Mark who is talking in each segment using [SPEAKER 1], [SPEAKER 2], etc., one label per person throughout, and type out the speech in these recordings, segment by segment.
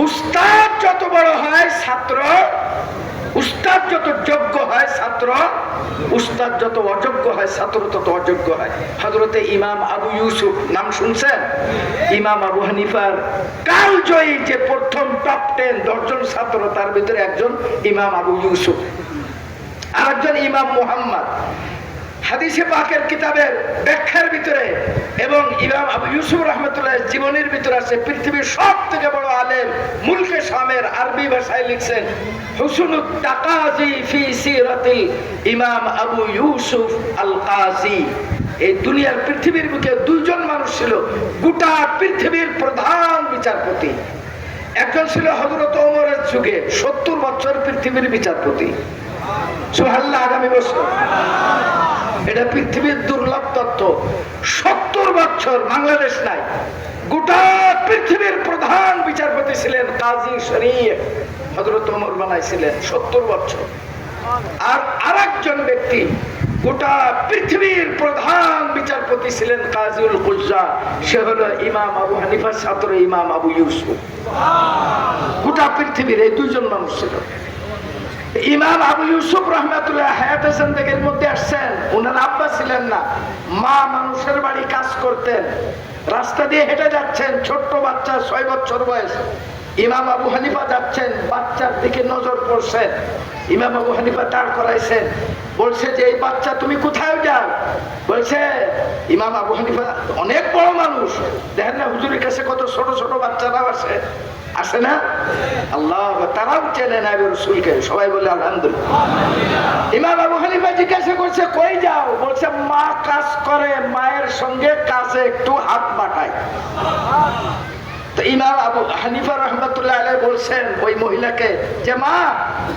[SPEAKER 1] উস্তাদ যত বড় হয় ছাত্র, উস্তাদ যত যোগ্য হয় ছাত্র, উস্তাদ যত অযোগ্য হয় ছাত্র তত অযোগ্য হয়। হযরতে ইমাম আবু ইউসুফ নাম শুনছেন? ইমাম আবু হানিফার কালজয়ী যে প্রথম টপ 10 10 জন ছাত্র, তার ভিতরে একজন ইমাম আবু ইউসুফ, আরেকজন ইমাম মুহাম্মদ। হাদিসে পাকের কিতাবের ব্যাখ্যার ভিতরে এবং ইমাম আবু ইউসুফ রাহমাতুল্লাহ জীবনের ভিতরে আছে পৃথিবীর সবথেকে বড় আলেম মুলকে শামের আরবি ভাষায় লিখছেন হুসনুত তাকাজি ফি সিরাতিল ইমাম আবু ইউসুফ আল কাজি। এই দুনিয়ার পৃথিবীর বুকে দুইজন মানুষ ছিল গোটা পৃথিবীর প্রধান বিচারপতি। একজন ছিল হযরত ওমরের যুগে 70 বছর পৃথিবীর বিচারপতি। সুবহানাল্লাহ। আগামী বছর এটা পৃথিবীর দুর্লভ তথ্য। 70 বছর বাংলাদেশ নাই, গোটা পৃথিবীর প্রধান বিচারপতি ছিলেন কাজী শরীফ, হযরত ওমর বানাইছিলেন 70 বছর। আর আরেকজন ব্যক্তি গোটা পৃথিবীর প্রধান বিচারপতি ছিলেন কাজীউল কুজ্জা, সে হলো ইমাম আবু হানিফার ছাত্র ইমাম আবু ইউসুফ। গোটা পৃথিবীর এই দুইজন মানুষ ছিল। ইমাম আবু ইউসুফ রাহমাতুল্লাহ হায়াতে জিন্দেগির মধ্যে আসছেন, ওনার আব্বা ছিলেন না, মা মানুষের বাড়ি কাজ করতেন। রাস্তা দিয়ে হেঁটে যাচ্ছেন, ছোট্ট বাচ্চা 6 বছর বয়স। ইমাম আবু হানিফা যাচ্ছেন, বাচ্চার দিকে নজর পড়ছে। ইমাম আবু হানিফা দাঁড় করাইছেন, বলছে যে এই বাচ্চা তুমি কোথায় যাও? বলছে ইমাম আবু হানিফা অনেক বড় মানুষ, দেখেন না হুজুরের কাছে কত ছোট ছোট বাচ্চারাও আসে, আসে না? আল্লাহ, তারাও চেনে না রাসূলকে, সবাই বলে আলহামদুলিল্লাহ। ইমাম আবু হানিফা জিজ্ঞাসা করছে কই যাও? বলছে মা কাজ করে, মায়ের সঙ্গে কাজে একটু হাত বাটায়। তো ইমাম আবু হানিফা রাহমাতুল্লাহ আলাইহি বলছেন ওই মহিলাকে যে মা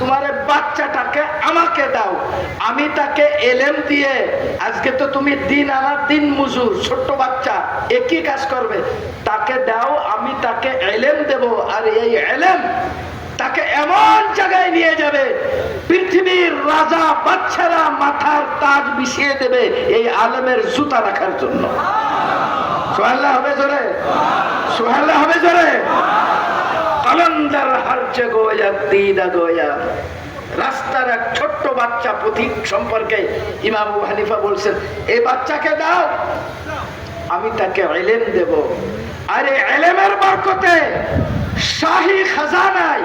[SPEAKER 1] তোমার বাচ্চাটাকে আমাকে দাও, আমি তাকে এলেম দিয়ে, আজকে তো তুমি দিন আনা দিন মজুর, ছোট্ট বাচ্চা একই কাজ করবে, তাকে দাও, আমি তাকে এলেম দেব। আর এই এলেম তাকে এমন জায়গায় নিয়ে যাবে পৃথিবীর রাজা বাচ্চারা মাথার তাজ বিছিয়ে দেবে এই আলেমের জুতা রাখার জন্য। সুবহানাল্লাহ হবে জোরে, সুবহানাল্লাহ হবে জোরে। কালান্দার হারচে গোয়া দিদা গোয়া। রাস্তার এক ছোট্ট বাচ্চা পথিক সম্পর্কে ইমাম আবু হানিফা বলছেন এই বাচ্চাকে দাও, আমি তাকে ইলম দেব। আর এই ইলমের বরকতে শাহী খাজানায়,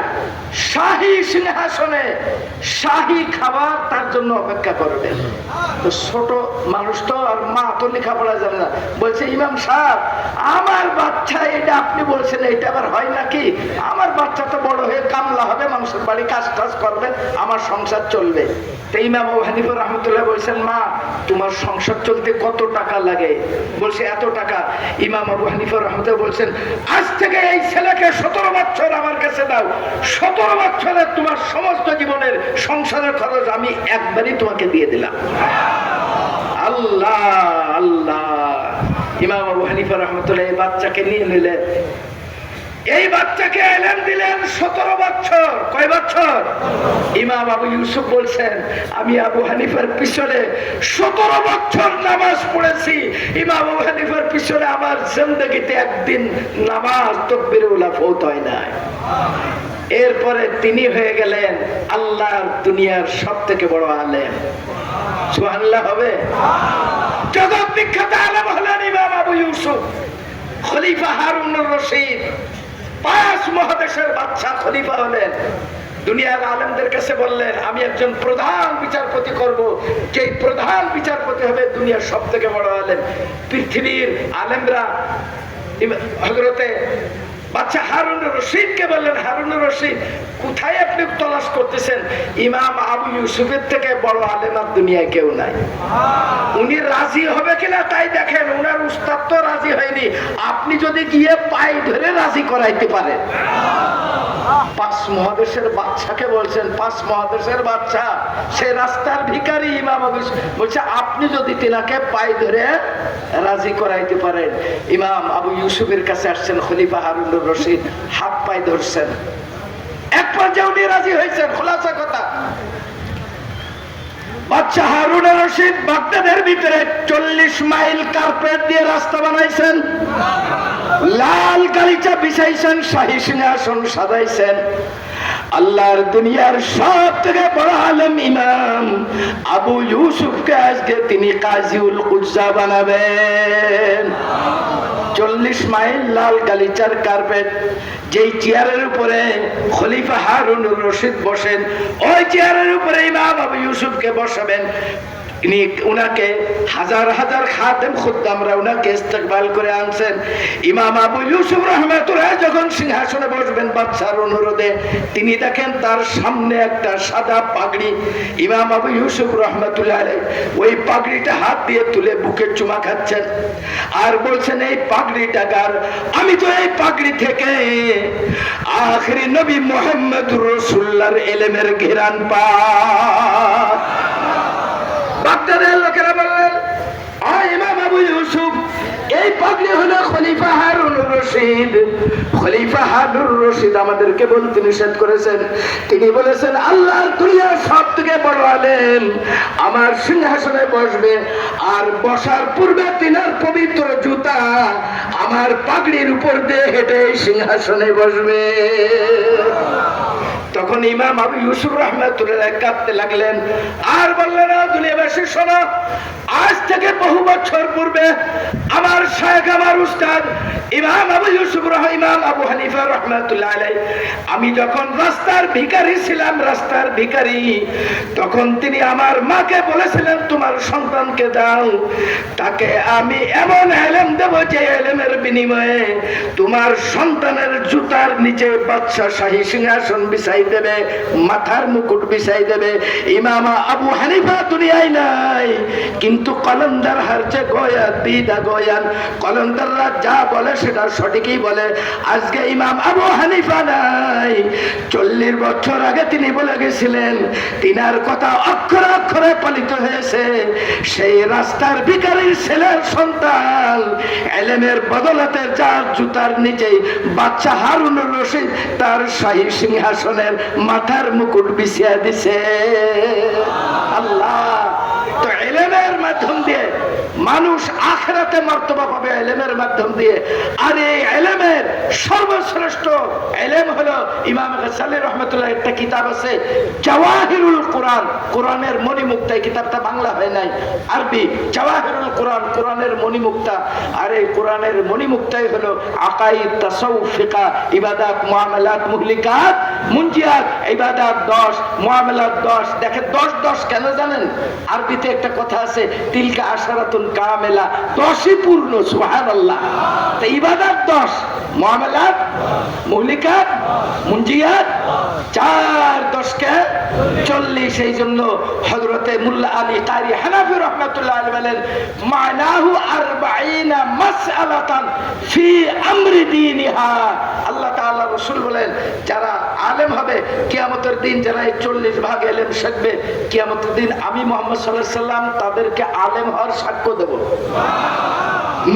[SPEAKER 1] শাহী সিংহাসনে শাহী খাবার তার জন্য অপেক্ষা করবে। তো ছোট মানুষ তো, আর মা তো লেখাপড়া জানে না, বলছে ইমাম সাহেব আমার বাচ্চা, এটা আপনি বলছেন এটা আবার হয় নাকি? আমার বাচ্চা তো বড় হয়ে কামলা হবে, মানুষের বাড়ি কাজ টাজ করবে, আমার সংসার চলবে। তো ইমাম আবু হানিফা রাহমাতুল্লাহ বলছেন মা তোমার সংসার চলতে কত টাকা লাগে? বলছে এত টাকা। ইমাম আবু হানিফা রাহমাতুল্লাহ বলছেন আজ থেকে এই ছেলেকে 17 বছর আমার কাছে দাও, 17 বছরে তোমার সমস্ত জীবনের সংসারের খরচ আমি একবারই তোমাকে দিয়ে দিলাম। আল্লাহ আল্লাহ। ইমাম আবু হানিফা রাহমাতুল্লাহ এই বাচ্চাকে নিয়ে নিলেন, এই বাচ্চাকে ইলম দিলেন 17 বছর। কয় বছর? ইমাম আবু ইউসুফ বলছেন আমি আবু হানিফার পিছনে 17 বছর নামাজ পড়েছি, ইমাম আবু হানিফার পিছনে আমার জিন্দেগিতে একদিন নামাজ তাকবীরে উলা ফৌত হয় নাই। এরপরে তিনি হয়ে গেলেন আল্লাহর দুনিয়ার সবথেকে বড় আলেম। সুবহানাল্লাহ হবে। জগৎ বিখ্যাত আলেম হলেন ইমাম আবু ইউসুফ। খলিফা হারুনুর রশিদ 5 মহাদেশের বাদশা খলিফা হলেন। দুনিয়ার আলেমদের কাছে বললেন আমি একজন প্রধান বিচারপতি করব, যে প্রধান বিচারপতি হবে দুনিয়ার সবথেকে বড় আলেম। পৃথিবীর আলেমরা হযরতে বাদশা হারুনুর রশিদকে বললেন হারুনুর রশিদ কোথায় আপনি তলাশ করতেছেন? ইমাম আবু ইউসুফের থেকে বড় আলেম আর দুনিয়ায় কেউ নাই। উনি রাজি হবে কিনা তাই দেখেন, উনার উস্তাদ তো রাজি হয়নি, আপনি যদি গিয়ে পাই ধরে রাজি করাইতে পারেন। 5 মহাদেশের বাদশাকে বলছেন, 5 মহাদেশের বাদশা, সে রাস্তার ভিখারি ইমাম আবু ইউসুফ বলছে আপনি যদি তিনাকে পাই ধরে রাজি করাইতে পারেন। ইমাম আবু ইউসুফের কাছে আসছেন খলিফা হারুনুর রশিদ, হাত পায়ে ধরছেন, এক পর্যায়ে উনি রাজি হয়েছেন। খোলাসা কথা, বাদশা হারুনুর রশিদ বাগদাদের ভিতরে 40 মাইল কার্পেট দিয়ে রাস্তা বানাইছেন। লাল গালিচা বিছাইছেন, শাহী সিংহাসন সাজাইছেন। আল্লাহর দুনিয়ার সব থেকে বড় আলেম ইমাম আবু ইউসুফকে আজকে তিনি কাজীউল কুজ্জা বানাবেন। 40 মাইল লাল গালিচার কার্পেট, যেই চেয়ারের উপরে খলিফা হারুনুর রশিদ বসেন, ওই চেয়ারের উপরে ইমাম আবু ইউসুফকে বসাবেন। উনাকে হাজার হাজার খাদেম খুদ্দামরা উনাকে ইস্তেকবাল করে আনছেন। ইমাম আবু ইউসুফ রাহমাতুল্লাহ যখন সিংহাসনে বসবেন বাদশার অনুরোধে, তিনি দেখেন তার সামনে একটা সাদা পাগড়ি। ইমাম আবু ইউসুফ রাহমাতুল্লাহ আলাইহি ওই পাগড়িটা হাত দিয়ে তুলে বুকে চুমা খাচ্ছেন আর বলছেন, এই পাগড়িটা কার? আমি তো এই পাগড়ি থেকে আখিরি নবী মুহাম্মদুর রাসূলুল্লাহর ইলমের ঘিরান পাই। বাগদাদের লোকেরা বললেন, ইমাম আবু ইউসুফ, এই পাগড়ি হলো খলিফা হারুনুর রশিদ। খলিফা হারুনুর রশিদ আমাদেরকে বলতে নিষেধ করেছেন। তিনি বলেছেন, আল্লাহর দুনিয়ার সব থেকে বড় আলেম আমার সিংহাসনে বসবে, আর বসার পূর্বে তিনার পবিত্র জুতা আমার পাগড়ির উপর দিয়ে হেঁটে সিংহাসনে বসবে। তখন ইমাম আবু ইউসুফ রাহমাতুল্লাহ কাঁদতে লাগলেন আর বললেন, দুনিয়াবাসী শোনো, আজ থেকে বহু বছর পূর্বে আমার শায়েখ, আমার উস্তাদ ইমাম আবু ইউসুফ ইমাম আবু হানিফা রাহমাতুল্লাহ আলাইহি, আমি যখন রাস্তার ভিখারি ছিলাম, রাস্তার ভিখারি, তখন তিনি আমার মাকে বলেছিলেন, তোমার সন্তানকে দাও, তাকে আমি এমন ইলম দেব যে ইলমের বিনিময়ে তোমার সন্তানের জুতার নিচে বাদশা শাহী সিংহাসন বিছাই দেবে, মাথার মুকুট বিছাই দেবে। ইমাম আবু হানিফা দুনিয়ায় নাই, কিন্তু কলন্দার হারছে গয়া দিদা গয়ান, কলন্দাররা যা বলে সেটা সঠিকই বলে। আজকে ইমাম আবু হানিফা নাই, 40 বছর আগে তিনি বলে গেছিলেন, তিনার কথা অক্ষরে অক্ষরে পালিত হয়েছে। সেই রাস্তার ভিখারির ছেলের সন্তান ইলমের বদলাতে যার জুতার নিচেই বাদশা হারুনুর রশিদ তার শাহী সিংহাসনের মাথার মুকুট বিছিয়ে দিছে। আল্লাহ তো ইলমের মাধ্যম দিয়ে মানুষ আখিরাতে মর্তবা পাবে, ইলমের মাধ্যম দিয়ে। আর এই ইলমের সর্বশ্রেষ্ঠ ইলম হলো ইমাম গাজ্জালী রাহমাতুল্লাহ একটা কিতাব আছে জাওয়াহিরুল কোরআন, কোরআনের মণিমুক্তা। এই কিতাবটা বাংলা হয় নাই, আরবি। জাওয়াহিরুল কোরআন, কোরআনের মণিমুক্তা। আর এই কোরআনের মণিমুক্তাই হলো আকাইদ, তাসাউফ, ফিকহ, ইবাদত, মুআমালাত, মুহলিকাত, মুনজিয়াত। ইবাদত 10, মুআমালাত 10। দেখেন 10 কেন জানেন? আরবিতে একটা কথা আছে, তিলকা আশারাতুন কামেলা, 10ই পূর্ণ। সুবহানাল্লাহ। তো ইবাদত 10, মুআমালাত, মুহলিকাত, মুনজিয়াত 4, 10 কে 40। এই জন্য হযরতে মুল্লা আলী কারি হানাফি রাহমাতুল্লাহ আলাইহি বলেন, মানাহু 40 মাসআলাতান ফি আমরি দীনিহা। আল্লাহ তাআলা রাসূল বলেন, যারা আলেম হবে কিয়ামতের দিন, যারা 40 ভাগ ইলম শিখবে, কিয়ামতের দিন আমি মুহাম্মদ সাল্লাল্লাহু আলাইহি সাল্লাম তাদেরকে আলেম হওয়ার সাক্ষ্য দেব।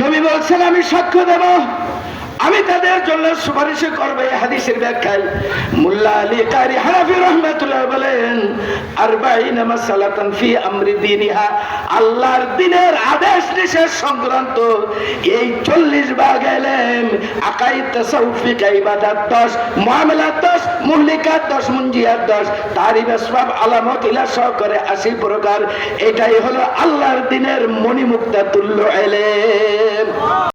[SPEAKER 1] নবী বলছেন, আমি সাক্ষ্য দেব, আমি তাদের জন্য সুপারিশ করব। এই হাদিসের ব্যাখ্যায় মুল্লা আলী কারি হানাফি রাহমাতুল্লাহ বলেন, 40 মাসআলাতান ফি আমরি দীনিহা, আল্লাহর দ্বীনের আদেশ নিষেধ সংক্রান্ত এই 40 ভাগ ইলম, আকাইদ, তাসাউফ, ফিকহ, ইবাদত 10, মুআমালাত 10, মুহলিকাত 10, মুনজিয়াত 10, তারিফ, আসবাব, আলামত ইলা সহকারে 80 প্রকার। এটাই হলো আল্লাহর দ্বীনের মণিমুক্তা তুল্য ইলম।